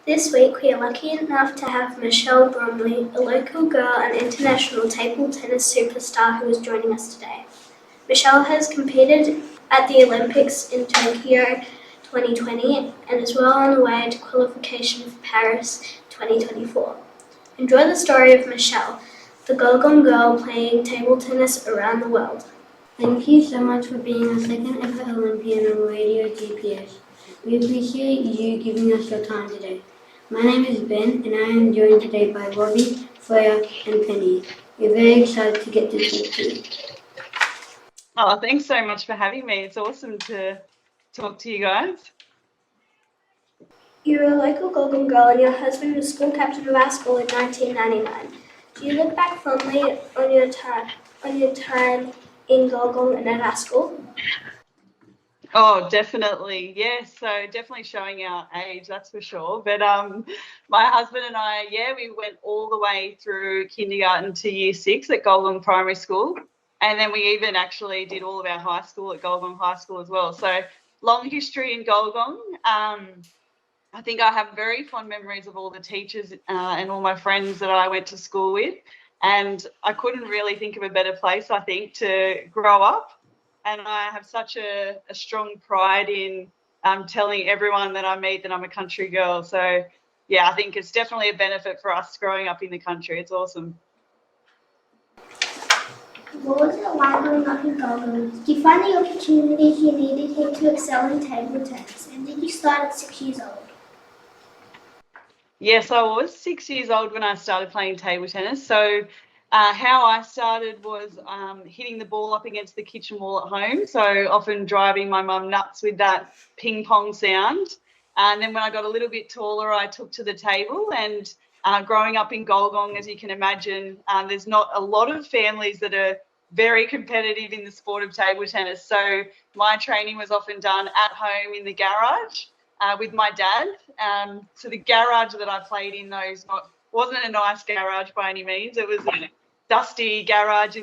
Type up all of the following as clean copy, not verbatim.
This week we are lucky enough to have Michelle Bromley, a local girl and international table tennis superstar who is joining us today. Michelle has competed at the Olympics in Tokyo 2020 and is well on the way to qualification for Paris 2024. Enjoy the story of Michelle, the Gulgong girl playing table tennis around the world. Thank you so much for being our second ever Olympian on RadioGPS. We appreciate you giving us your time today. My name is Ben and I am joined today by Robbie, Freyja and Penny. We're very excited to get to talk to you. Oh, thanks so much for having me. It's awesome to talk to you guys. You're a local Gulgong girl and your husband was school captain of our school in 1999. Do you look back fondly on your time in Gulgong and at our school? Oh, definitely. Yes. So definitely showing our age, that's for sure. But my husband and I, we went all the way through kindergarten to year 6 at Gulgong Primary School. And then we even actually did all of our high school at Gulgong High School as well. So long history in Gulgong. I think I have very fond memories of all the teachers and all my friends that I went to school with. And I couldn't really think of a better place, I think, to grow up. And I have such a strong pride in telling everyone that I meet that I'm a country girl. So, yeah, I think it's definitely a benefit for us growing up in the country. It's awesome. What was it like growing up in Gulgong? Did you find the opportunities you needed here to excel in table tennis? And did you start at 6 years old? Yes, I was 6 years old when I started playing table tennis. So how I started was hitting the ball up against the kitchen wall at home. So often driving my mum nuts with that ping pong sound. And then when I got a little bit taller, I took to the table. And growing up in Gulgong, as you can imagine, there's not a lot of families that are very competitive in the sport of table tennis. So my training was often done at home in the garage. With my dad. So the garage that I played in wasn't a nice garage by any means. It was a dusty garage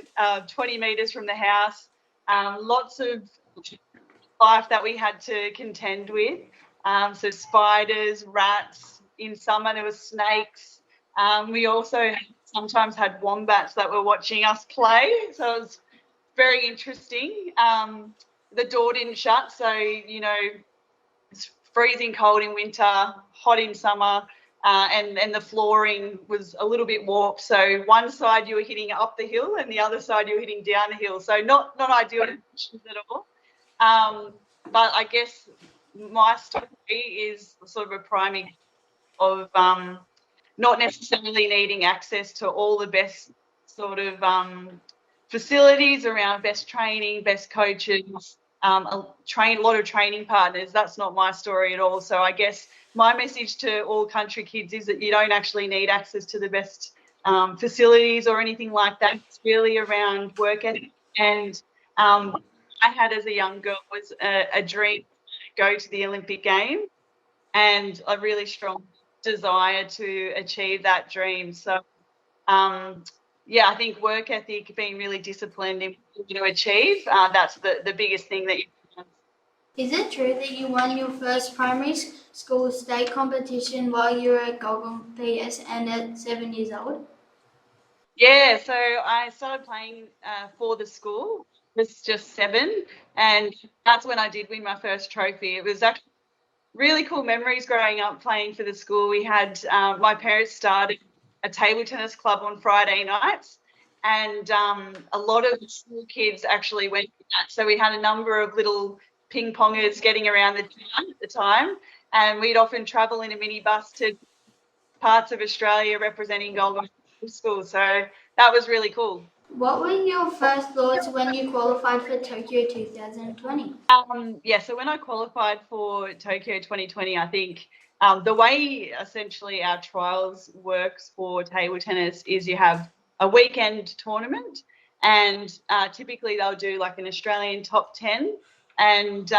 20 metres from the house. Lots of life that we had to contend with. So spiders, rats. In summer there were snakes. We also sometimes had wombats that were watching us play. So it was very interesting. The door didn't shut, so, it's freezing cold in winter, hot in summer, and the flooring was a little bit warped. So one side you were hitting up the hill and the other side you were hitting down the hill. So not ideal conditions at all. But I guess my story is sort of a prime example of not necessarily needing access to all the best sort of facilities around best training, best coaches, a lot of training partners. That's not my story at all. So I guess my message to all country kids is that you don't actually need access to the best facilities or anything like that. It's really around work ethic. And I had as a young girl was a dream to go to the Olympic Games and a really strong desire to achieve that dream. So I think work ethic, being really disciplined in what you achieve, that's the biggest thing that you can. Is it true that you won your first primary school state competition while you were at Gulgong PS and at 7 years old? Yeah, so I started playing for the school. I was just 7, and that's when I did win my first trophy. It was actually really cool memories growing up playing for the school. We had my parents started a table tennis club on Friday nights, and a lot of the school kids actually went to that. So we had a number of little ping pongers getting around the town at the time, and we'd often travel in a minibus to parts of Australia representing Gulgong School. So that was really cool. What were your first thoughts when you qualified for Tokyo 2020? So when I qualified for Tokyo 2020, I think the way essentially our trials works for table tennis is you have a weekend tournament, and typically they'll do like an Australian top 10, and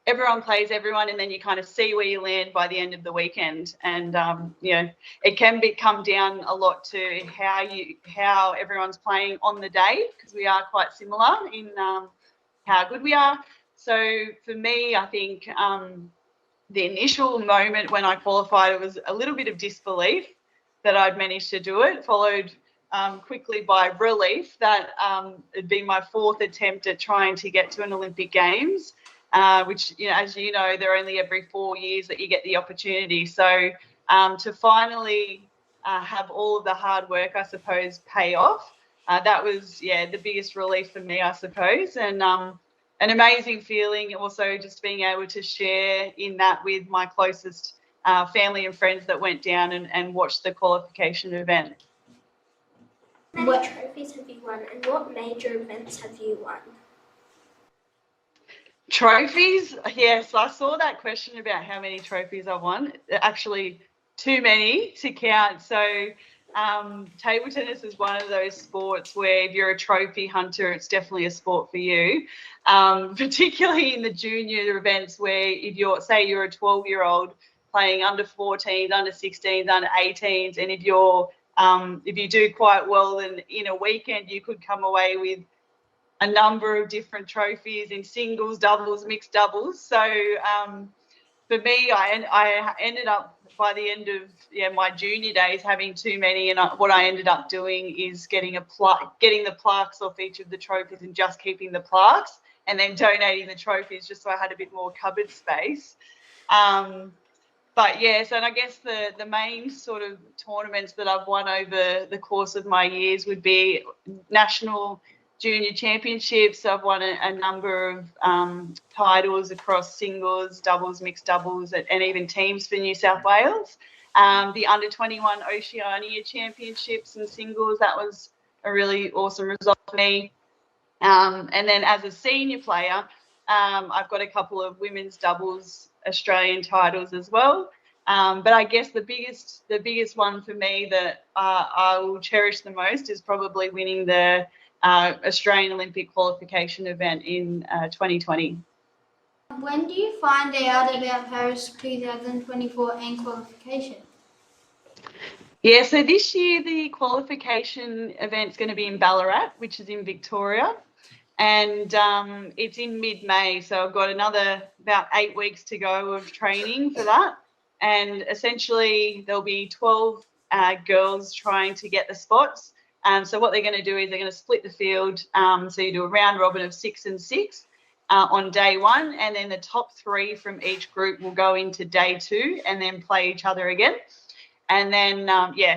everyone plays everyone, and then you kind of see where you land by the end of the weekend. And it can come down a lot to how everyone's playing on the day, because we are quite similar in how good we are. So for me, I think the initial moment when I qualified, it was a little bit of disbelief that I'd managed to do it, followed quickly by relief that it'd been my fourth attempt at trying to get to an Olympic Games, which, as you know, they're only every 4 years that you get the opportunity. So to finally have all of the hard work, I suppose, pay off, that was, the biggest relief for me, I suppose. And an amazing feeling also just being able to share in that with my closest family and friends that went down and watched the qualification event. How many trophies have you won, and what major events have you won? Trophies? Yes, I saw that question about how many trophies I won. Actually, too many to count. So table tennis is one of those sports where if you're a trophy hunter, it's definitely a sport for you, particularly in the junior events where if you're, say you're a 12-year-old playing under 14s, under 16s, under 18s, and if you do quite well, then in a weekend you could come away with a number of different trophies in singles, doubles, mixed doubles. So for me, I ended up by the end of my junior days having too many, and what I ended up doing is getting the plaques off each of the trophies and just keeping the plaques, and then donating the trophies just so I had a bit more cupboard space. But yes, and I guess the main sort of tournaments that I've won over the course of my years would be national junior championships. I've won a number of titles across singles, doubles, mixed doubles, and even teams for New South Wales. The under 21 Oceania championships and singles, that was a really awesome result for me. And then as a senior player, I've got a couple of women's doubles Australian titles as well. But I guess the biggest one for me that I will cherish the most is probably winning the Australian Olympic qualification event in 2020. When do you find out about Paris 2024 and qualification? Yeah, so this year the qualification event's going to be in Ballarat, which is in Victoria, and it's in mid-May, so I've got about 8 weeks to go of training for that. And essentially there'll be 12 girls trying to get the spots. So what they're going to do is they're going to split the field. So you do a round robin of 6 and 6 on day one, and then the top 3 from each group will go into day 2 and then play each other again. And then,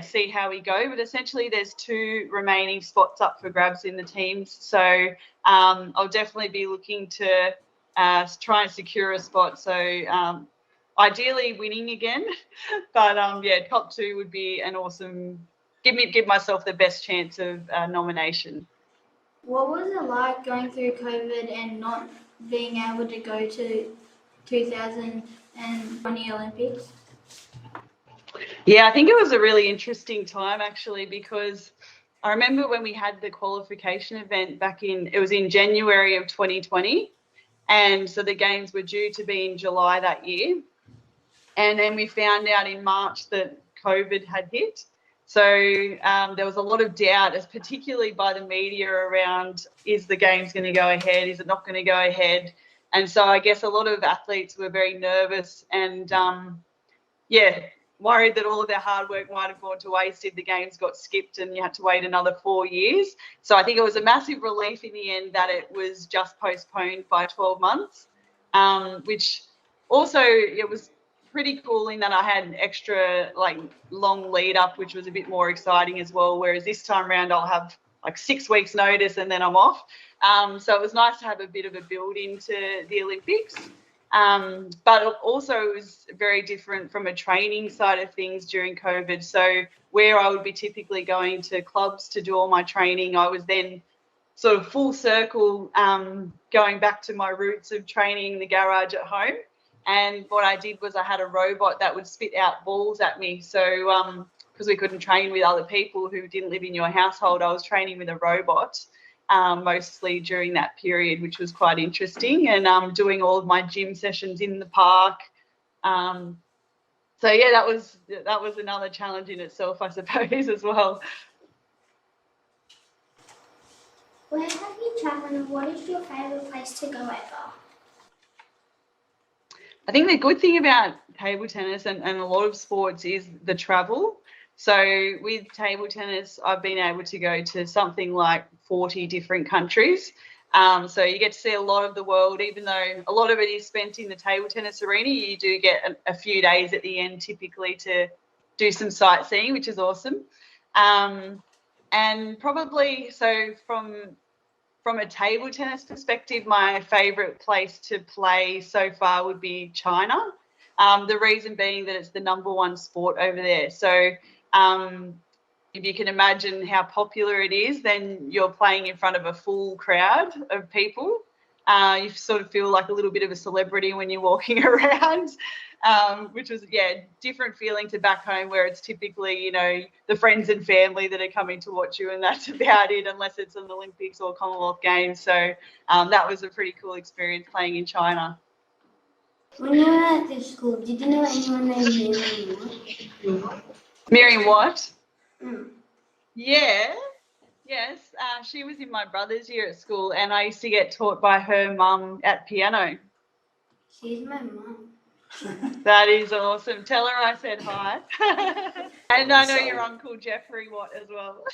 see how we go. But essentially there's 2 remaining spots up for grabs in the teams. So I'll definitely be looking to try and secure a spot. So ideally winning again. But, top 2 would be an awesome, give myself the best chance of nomination. What was it like going through COVID and not being able to go to 2020 Olympics? Yeah, I think it was a really interesting time actually, because I remember when we had the qualification event it was in January of 2020, and so the games were due to be in July that year, and then we found out in March that COVID had hit. So there was a lot of doubt, particularly by the media, around is the games going to go ahead, is it not going to go ahead? And so I guess a lot of athletes were very nervous and worried that all of their hard work might have gone to waste if the games got skipped and you had to wait another 4 years. So I think it was a massive relief in the end that it was just postponed by 12 months, which also it was pretty cool in that I had an extra long lead up, which was a bit more exciting as well. Whereas this time around I'll have 6 weeks notice and then I'm off. So it was nice to have a bit of a build into the Olympics. But also it was very different from a training side of things during COVID. So where I would be typically going to clubs to do all my training, I was then sort of full circle going back to my roots of training in the garage at home. And what I did was I had a robot that would spit out balls at me. So because we couldn't train with other people who didn't live in your household, I was training with a robot. Mostly during that period, which was quite interesting, and doing all of my gym sessions in the park. That was another challenge in itself, I suppose, as well. Where have you travelled and what is your favourite place to go ever? I think the good thing about table tennis and a lot of sports is the travel. So with table tennis, I've been able to go to something like 40 different countries. So you get to see a lot of the world, even though a lot of it is spent in the table tennis arena. You do get a few days at the end typically to do some sightseeing, which is awesome. And probably so from a table tennis perspective, my favourite place to play so far would be China. The reason being that it's the #1 sport over there. So if you can imagine how popular it is, then you're playing in front of a full crowd of people. You sort of feel like a little bit of a celebrity when you're walking around, which was, different feeling to back home where it's typically, the friends and family that are coming to watch you and that's about it, unless it's an Olympics or Commonwealth Games. So that was a pretty cool experience playing in China. When you were at this school, did you know anyone named Miriam Watt? Miriam Watt? Mm. Yeah. Yes, she was in my brother's year at school and I used to get taught by her mum at piano. She's my mum. That is awesome. Tell her I said hi. And I know your uncle Jeffrey Watt as well.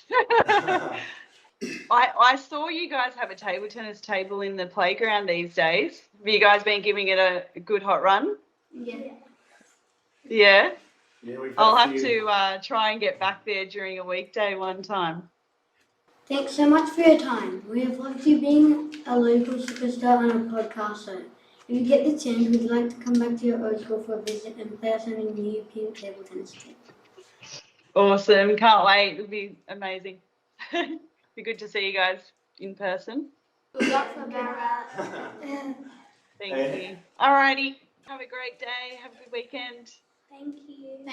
I saw you guys have a table tennis table in the playground these days. Have you guys been giving it a good hot run? Yeah. Yeah? Yeah, we've had I'll a have few. to try and get back there during a weekday one time. Thanks so much for your time. We have loved you being a local superstar on a podcast show. If you get the chance, we'd like to come back to your old school for a visit and play us on a new pink table tennis team. Awesome. Can't wait. It'll be amazing. Be good to see you guys in person. Good luck for Barat. Thank you. Alrighty. Have a great day. Have a good weekend. Thank you.